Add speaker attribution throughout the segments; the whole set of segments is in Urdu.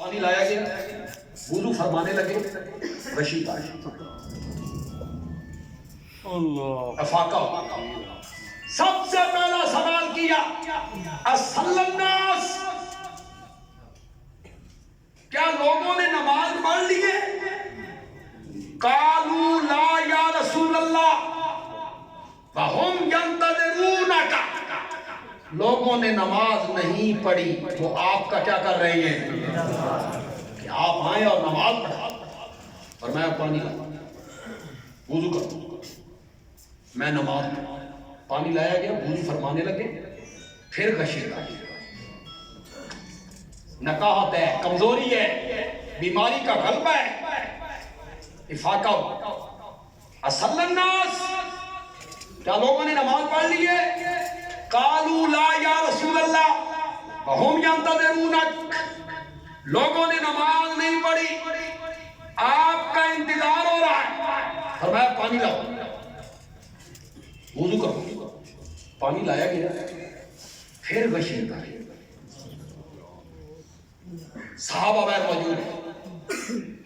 Speaker 1: پانی لایا گیا، وضو فرمانے لگے، رشید آئی، افاقہ، سب سے پہلا سوال کیا اصل الناس، کیا لوگوں نے نماز پڑھ لی ہے؟ قالوا لا یا رسول اللہ وہم ینتظرونک، لوگوں نے نماز نہیں پڑھی تو آپ کا کیا کر رہے ہیں کہ آپ آئیں اور نماز پڑھا، اور میں پانی لاؤں، وضو کروں، میں نماز پڑھا، پانی لایا گیا، وضو فرمانے لگے، پھر غشی آئی، نکاہت ہے، کمزوری ہے، بیماری کا غلبہ ہے، افاقہ، اصل الناس، کیا لوگوں نے نماز پڑھ لی ہے؟ قالوا لا یا رسول اللہ وہم ینتظرونک، لوگوں نے نماز نہیں پڑھی، آپ کا انتظار ہو رہا ہے، فرمایا پانی لاؤ، وضو کرو، پانی لایا گیا، پھر غشی آئی، صحابہ غیر موجود ہیں،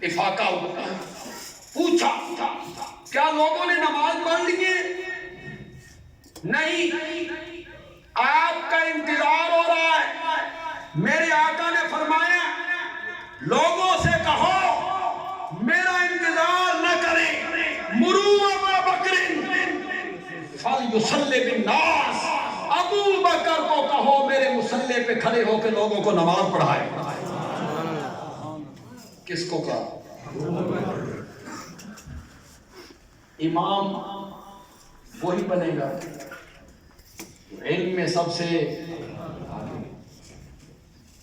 Speaker 1: افاقہ ہوا، پوچھا کیا لوگوں نے نماز پڑھ لی ہے؟ نہیں، آپ کا انتظار ہو رہا ہے، میرے آقا نے فرمایا لوگوں سے کہو میرا انتظار نہ کریں، مروا ابا بکر فلیصلی بالناس، ابو بکر کو کہو میرے مصلی پہ کھڑے ہو کے لوگوں کو نماز پڑھائے، کس کو کہا؟ امام وہی بنے گا علم میں سب سے،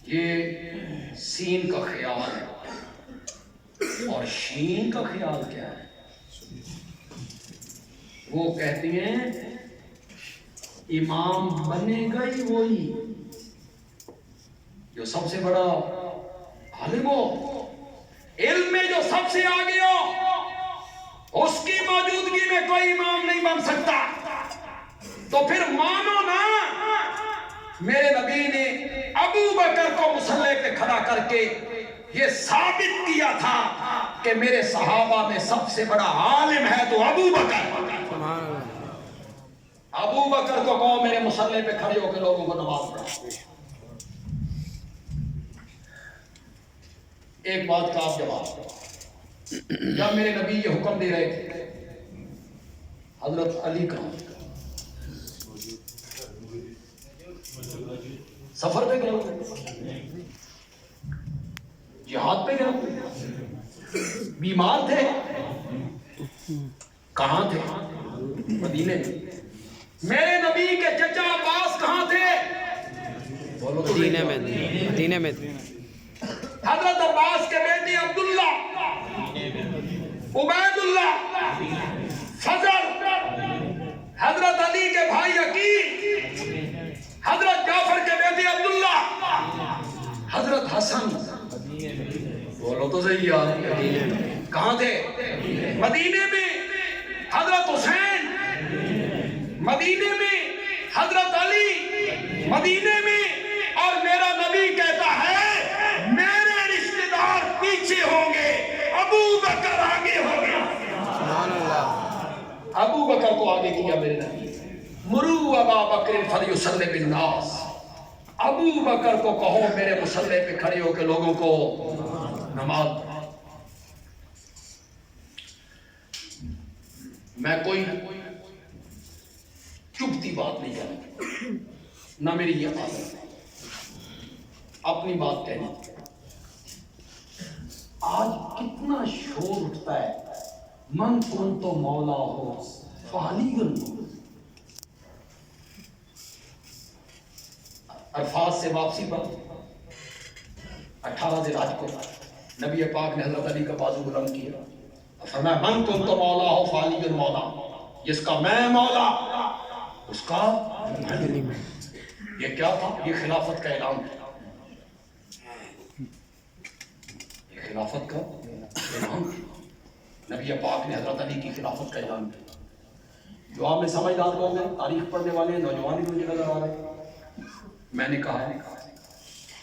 Speaker 1: یہ سین کا خیال ہے، اور شین کا خیال کیا ہے؟ وہ کہتے ہیں امام بنے گا ہی وہی جو سب سے بڑا عالم ہو، علم میں جو سب سے آگے ہو، اس کی موجودگی میں کوئی امام نہیں بن سکتا، تو پھر مانو نا میرے نبی نے ابو بکر کو مصلی پہ کھڑا کر کے یہ ثابت کیا تھا کہ میرے صحابہ میں سب سے بڑا عالم ہے تو ابو بکر، ابو بکر کو کہو میرے مصلی پہ کھڑے ہو کے لوگوں کو نماز پڑھا۔ ایک بات کا آپ جواب، جب میرے نبی یہ حکم دے رہے تھے، حضرت علی کہاں؟ سفر پہ گئے ہوئے، جہاد پہ گئے ہوئے، بیمار تھے، کہاں تھے؟ مدینے میں۔ میرے نبی کے چچا عباس کہاں تھے؟
Speaker 2: مدینے میں تھے۔
Speaker 1: حضرت عباس کے بیٹے عبداللہ، عبید اللہ، فضل، حضرت علی کے بھائی عقیل، حضرت جعفر کے بیٹے عبداللہ، حضرت حسن، بولو تو صحیح یار، کہاں تھے؟ مدینے میں۔ حضرت حسین مدینے میں، حضرت علی مدینے میں، اور میرا نبی کہتا ہے میرے رشتہ دار پیچھے ہوں گے، ابو بکر آگے ہو گیا۔ ابو بکر کو آگے کیا میرے نبی، مرو ابا بکر فلیصلی بالناس، ابو بکر کو کہو میرے مصلی پہ کھڑے ہو کے لوگوں کو نماز پڑھا۔ میں کوئی چپتی بات نہیں کرتا، نہ میری یہ عادت ہے اپنی بات کہنی۔ آج کتنا شور اٹھتا ہے، من کن تو مولا ہو فعلی گن، عرفات سے واپسی پر 18 ذی الحج کو نبی پاک نے حضرت علی کا بازو بلند کیا، فرمایا من کن تو مولا ہو فعلی گن مولا، جس کا میں مولا اس کا علی۔ یہ کیا تھا؟ یہ خلافت کا اعلان تھا، یہ خلافت کا اعلان تھا، نبی پاک نے حضرت علی کی خلافت کا اعلان کیا۔ جو آپ میں سمجھدار لوگ ہیں، تاریخ پڑھنے والے نوجوان بھی مجھے نظر آ رہے ہیں، میں نے کہا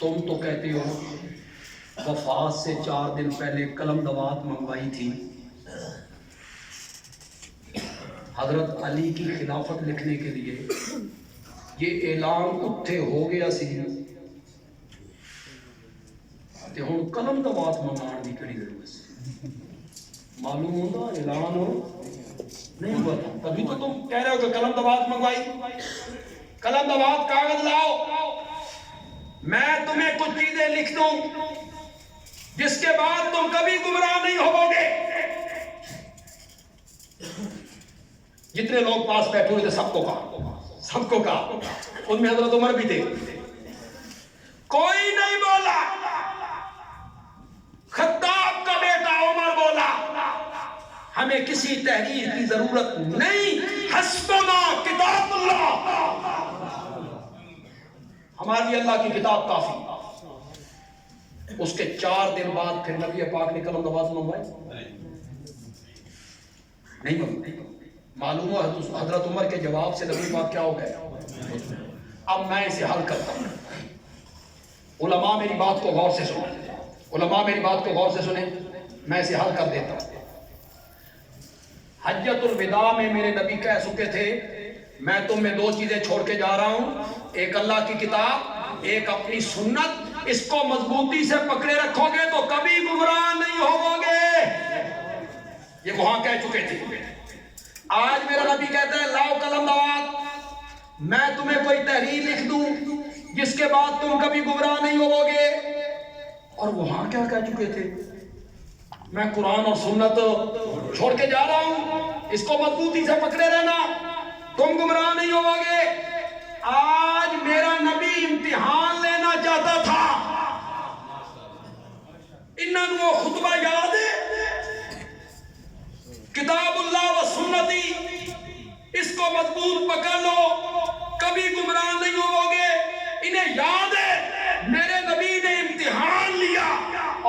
Speaker 1: تم تو کہتے ہو وفات سے 4 دن پہلے قلم دوات منگوائی تھی حضرت علی کی خلافت لکھنے کے لیے. یہ اعلان اتھے ہو گیا سی تے ہن قلم دوات منگان دی کڑی ضرورت سی. معلوم ہوتا اعلان ہو نہیں ہوا تھا, تبھی تو تم کہہ رہے ہو کہ قلم دوات منگوائی. قلم دوات کاغذ لاؤ, میں تمہیں کچھ چیزیں لکھ دوں جس کے بعد تم کبھی گمراہ نہیں ہوو گے. جتنے لوگ پاس بیٹھے ہوئے تھے سب کو کہا, ان میں حضرت عمر بھی تھے. کوئی نہیں بولا, خطاب کا بیٹا عمر بولا ہمیں کسی تحریر کی ضرورت نہیں, حسبنا کتاب اللہ, ہماری اللہ کی کتاب کافی. اس کے 4 دن بعد پھر نبی پاک نے قلم دوات منگوائی نہیں منگوائی. معلوم ہو حضرت عمر کے جواب سے نبی پاک کیا ہو گئے. اب میں اسے حل کرتا ہوں. علماء میری بات کو غور سے سنیں, علماء میری بات کو غور سے سنیں, میں اسے حل کر دیتا ہوں. حجۃ الوداع میں میرے نبی کہہ چکے تھے میں تم میں 2 چیزیں چھوڑ کے جا رہا ہوں, ایک اللہ کی کتاب, ایک اپنی سنت. اس کو مضبوطی سے پکڑے رکھو گے تو کبھی گمراہ نہیں ہوو گے. یہ وہاں کہہ چکے تھے. آج میرا نبی کہتا ہے لاؤ قلم دوات, میں تمہیں کوئی تحریر لکھ دوں جس کے بعد تم کبھی گمراہ نہیں ہوو گے. اور وہاں کیا کہہ چکے تھے, میں قرآن اور سنت چھوڑ کے جا رہا ہوں, اس کو مضبوطی سے پکڑے رہنا, تم گمراہ نہیں ہوو گے. آج میرا نبی امتحان لینا چاہتا تھا. انہوں وہ خطبہ یاد ہے, کتاب اللہ و سنتی, اس کو مضبوط پکڑ لو کبھی گمراہ نہیں ہوو گے. انہیں یاد ہے میرے نبی نے امتحان لیا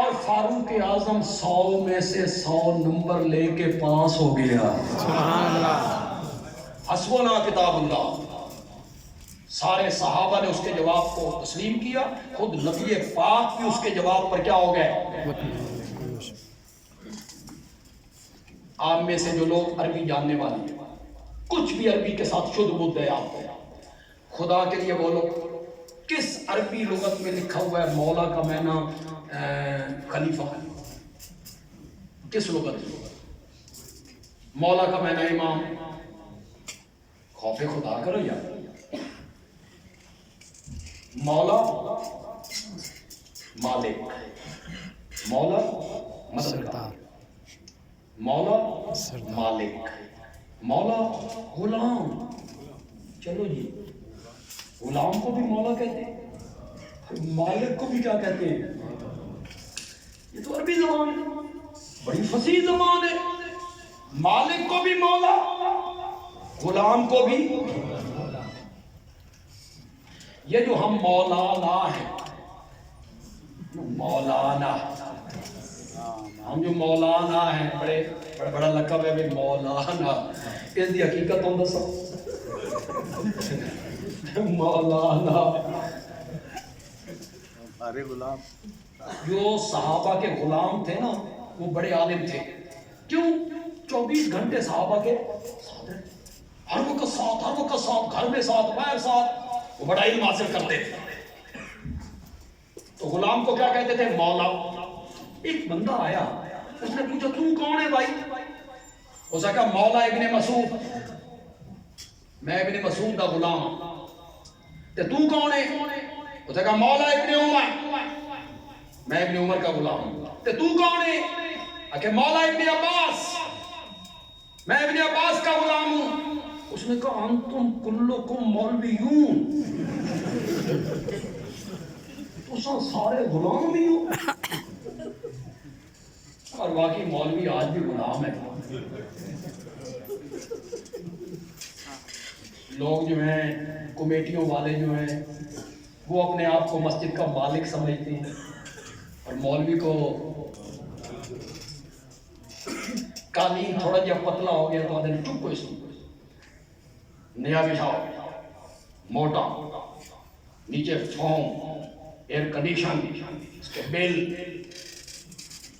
Speaker 1: اور فاروق اعظم 100 میں سے 100 نمبر لے کے پاس ہو گیا. سبحان اللہ. حسبنا کتاب اللہ. سارے صحابہ نے اس کے جواب کو تسلیم کیا, خود نبی پاک بھی اس کے جواب پر کیا ہو گئے. آپ میں سے جو لوگ عربی جاننے والے ہیں, کچھ بھی عربی کے ساتھ شدھ بدھ ہے آپ کو, خدا کے لیے بولو کس عربی لغت میں لکھا ہوا ہے مولا کا معنی خلیفہ, کس لغت میں مولا کا معنی امام. خوف خدا کرو یار. مولا مالک, مولا مددگار, مولا مالک, مولا غلام. چلو جی, غلام کو بھی مولا کہتے ہیں, مالک کو بھی کیا کہتے ہیں. یہ تو عربی زبان ہے, بڑی فصیح زبان ہے. مالک کو بھی مولا, غلام کو بھی. یہ جو ہم مولانا ہیں, مولانا, ہم جو مولانا ہیں, بڑا لقب ہے مولانا, اس دی حقیقت ہم دسو. مولانا
Speaker 2: ارے غلام,
Speaker 1: جو صحابہ کے غلام تھے نا وہ بڑے عالم تھے. کیوں؟ 24 گھنٹے صحابہ کے ساتھ ہیں, ہر وقت ساتھ, گھر میں ساتھ, باہر ساتھ, وہ بڑا علم حاصل کرتے تھے. تو غلام کو کیا کہتے تھے, مولا. ایک بندہ آیا, اس نے پوچھا تو کون ہے بھائی. اس نے کہا مولا ابن مسعود, میں ابن مسعود دا غلام. تے تو کون ہے؟ اس نے کہا مولا ابن عمر, میں ابن عمر کا غلام. تے تو کون ہے؟ کہ مولا ابن عباس, میں ابن عباس کا غلام ہوں. اس نے کہا انتم کلکم مولویون, تو سارے غلام بھی ہو. اور واقعی مولوی آج بھی غلام ہے. لوگ جو ہیں, کمیٹیوں والے جو ہیں, وہ اپنے آپ کو مسجد کا مالک سمجھتے ہیں, اور مولوی کو قالین تھوڑا جہا پتلا ہو گیا تو آدھے چپ کو اس کو نیا بچھاؤ, موٹا, نیچے فوم, ایئر کنڈیشن, اس کے بل,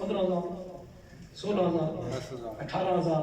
Speaker 1: 15,000, 16,000, 18,000.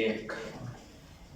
Speaker 1: 1,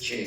Speaker 1: 6,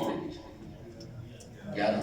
Speaker 1: 5, 11,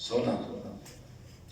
Speaker 1: 16,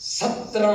Speaker 1: 17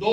Speaker 1: 2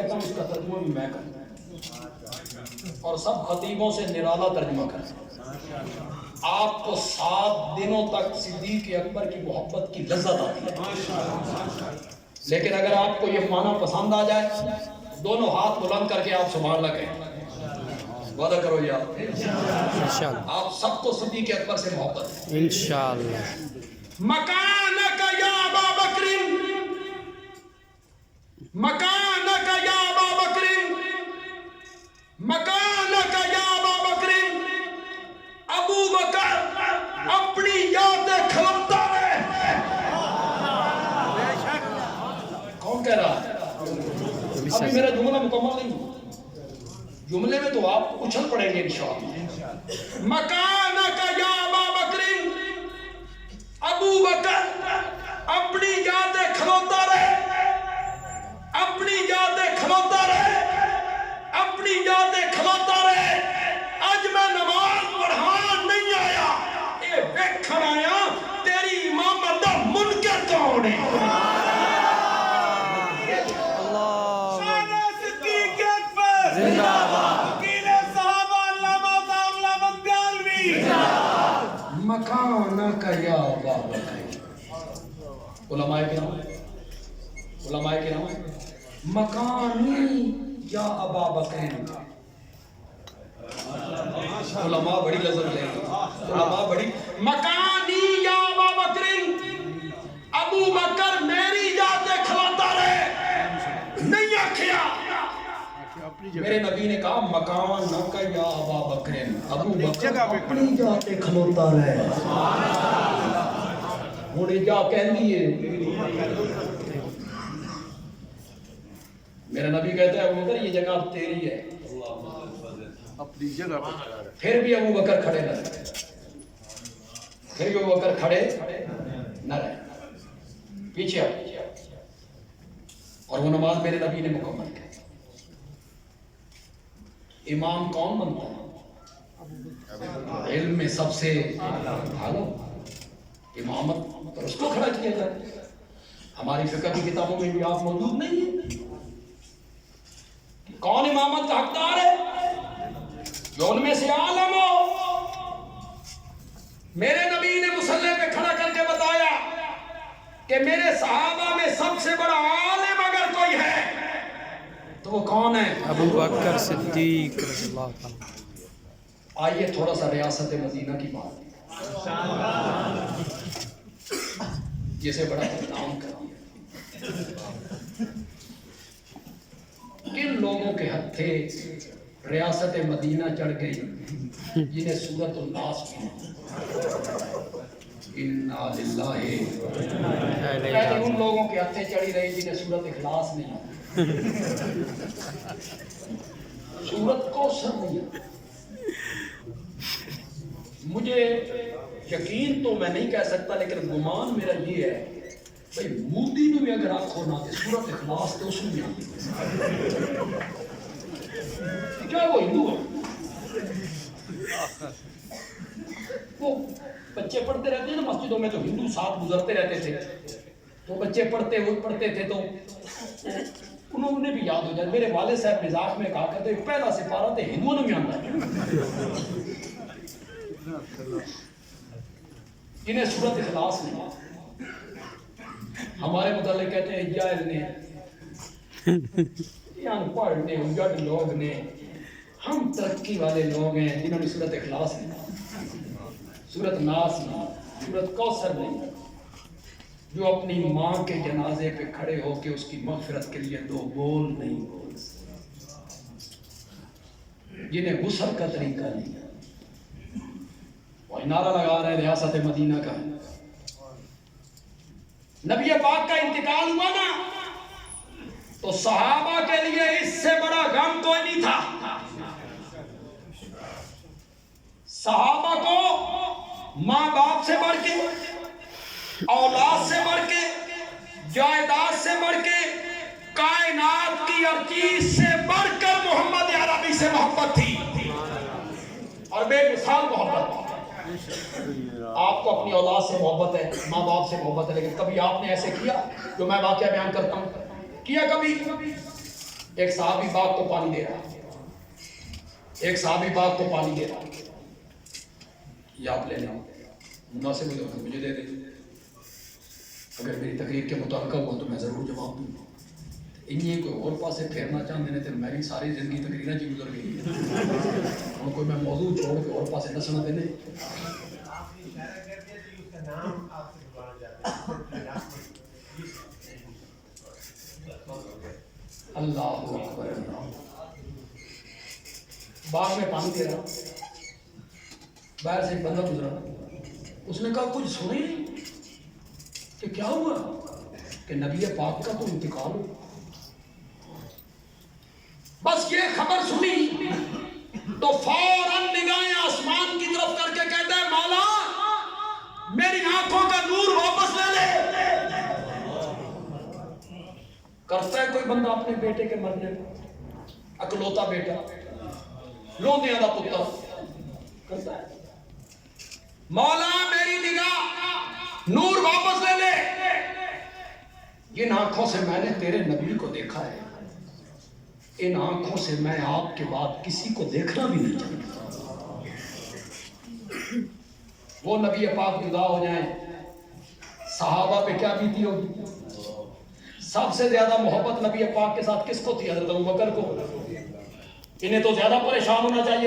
Speaker 1: کہتا ہوں اس کا ترجمہ بھی میں کرتا ہوں اور سب خطیبوں سے نرالا ترجمہ کرتا ہوں. آپ کو 7 دنوں تک صدیق اکبر کی محبت کی لذت آتی ہے، لیکن اگر آپ کو یہ معنی پسند آ جائے دونوں ہاتھ بلند کر کے آپ سبحان اللہ کہیں. وعدہ کرو یار
Speaker 2: انشاءاللہ
Speaker 1: آپ سب کو صدیق اکبر سے محبت ہے.
Speaker 2: انشاءاللہ.
Speaker 1: مکانک یا ابا بکر، مکانک یا ابا بکر، مکانک یا ابا بکر. ابو بکر اپنی یادیں کھلتا ہے. کون کہہ رہا ہے؟ ابھی میرا جملہ مکمل نہیں، جملے میں تو آپ اچھل پڑیں گے انشاءاللہ. مکانک یا ابا بکر، ابو بکر اپنی یادیں کھلوتا رہے، اپنی یادیں کھلوتا رہے، اپنی یادیں کھلوتا رہے. اج میں نماز پڑھان نہیں آیا، اے ویکھن آیا تیری امامت دا منکر کون ہے.
Speaker 2: زندہ باد.
Speaker 1: مکانک یا ابا بکر. علماء کرام، علماء کرام، مکانی یا ابا بکر. علماء بڑی لذت لیں گے، علماء بڑی. مکانی یا ابا بکر، ابو بکر میری یادیں کھلاتا رہے، نہیں آکھیا. میرے نبی نے کہا مکان نہ کا یا ابا بکر، ابو بکر اپنی یادیں کھلوتا رہے. انہیں کیا کہہ دیے؟ میرا نبی کہتا ہے ابو بکر یہ جگہ اب تیری ہے.
Speaker 3: اپنی جگہ پر
Speaker 1: پھر بھی ابو بکر کھڑے نہ رہے، پھر بھی ابو بکر کھڑے نہ رہے، پیچھے آئے. اور وہ نماز میرے نبی نے مکمل کی. امام کون بنتا ہے؟ علم میں سب سے اعلیٰ امامت پر اس کو کھڑا کیا جاتا ہے. ہماری فقہ کی کتابوں میں بھی آپ موجود نہیں ہے. کون امامت کا حقدار ہے؟ جو ان میں سے عالم ہو. میرے نبی نے مصلی پہ کھڑا کر کے بتایا کہ میرے صحابہ میں سب سے بڑا عالم اگر کوئی ہے تو وہ کون ہے؟
Speaker 2: ابو بکر صدیق رضی اللہ عنہ.
Speaker 1: آئیے تھوڑا سا ریاست مدینہ کی بات جسے بڑا بدنام کر دیا. کن لوگوں کے ہتھے ریاست مدینہ چڑھ گئی جنہیں سورۃ الناس میں انا للہ. پہلے ان لوگوں کے ہتھے چڑھی رہی جنہیں سورۃ اخلاص نہیں، سورت کوثر نہیں. مجھے یقین تو میں نہیں کہہ سکتا لیکن گمان میرا یہ ہے بھئی مودی میں بھی اگر آپ کھونا تھے سورت اخلاص تو اس میں آتی کیا وہ ہندو ہے؟ وہ بچے پڑھتے رہتے ہیں نا مسجدوں میں، تو ہندو ساتھ گزرتے رہتے تھے تو بچے پڑھتے تھے تو انہوں نے بھی یاد ہو جائے. میرے والد صاحب مزاح میں کہا کرتے پہلا سپارہ تو ہندوؤں نے بھی آتا ہے انہیں سورت اخلاص نہیں. ہمارے متعلق کہتے ہیں جاہل نے، ان پڑھ نے، جڈ لوگ نے. ہم ترقی والے لوگ ہیں جنہوں نے سورت اخلاص نہیں، سورت ناس نہیں، سورت کوثر نہیں. جو اپنی ماں کے جنازے پہ کھڑے ہو کے اس کی مغفرت کے لیے 2 بول نہیں بول سکتے، جنہیں غسل کا طریقہ نہیں ہے. وہ نعرہ لگا رہے ریاست مدینہ کا. نبی پاک کا انتقال ہوا نا تو صحابہ کے لیے اس سے بڑا غم کوئی نہیں تھا. صحابہ کو ماں باپ سے بڑھ کے، اولاد سے بڑھ کے، جائیداد سے بڑھ کے، کائنات کی ہر چیز سے بڑھ کر محمد عربی سے محبت تھی اور بے مثال محبت تھی. آپ کو اپنی اولاد سے محبت ہے، ماں باپ سے محبت ہے، لیکن کبھی آپ نے ایسے کیا جو میں واقعہ بیان کرتا ہوں؟ کیا کبھی؟ ایک صحابی باغ کو پانی دے رہا، ایک صحابی باغ کو پانی دے رہا، یہ آپ لینا مناسب ہو تو مجھے دے دیں، اگر میری تقریر کے متعلقہ ہوا تو میں ضرور جواب دوں گا۔ انہیں کوئی اور پاسے پھیرنا چاہتے ہیں تو میری ساری زندگی تقریریں جی گزر گئی ہوں، کوئی میں موضوع چھوڑ کے اور پاسے نسنا دینے۔ اللہ اکبر، باغ میں پانی دے رہا، باہر سے ایک بندہ گزرا، اس نے کہا کچھ سنے نہیں کہ کیا ہوا کہ نبی پاک کا تو انتقال ہو۔ بس یہ خبر سنی تو فوراً نگاہیں آسمان کی طرف کر کے کہتا ہے مولا میری آنکھوں کا نور واپس لے لے۔ کرتا ہے کوئی بندہ اپنے بیٹے کے مرنے کو، اکلوتا بیٹا، لوندیاں دا پتر، کرتا ہے مولا میری نگاہ نور واپس لے لے، جن آنکھوں سے میں نے تیرے نبی کو دیکھا ہے ان آنکھوں سے میں آپ کے بعد کسی کو دیکھنا بھی نہیں چاہتا۔ وہ نبی پاک جدا ہو جائیں، صحابہ پہ کیا بیتی ہوگی؟ سب سے زیادہ محبت نبی پاک کے ساتھ کس کو تھی؟ حضرت ابوبکر کو۔ انہیں تو زیادہ پریشان ہونا چاہیے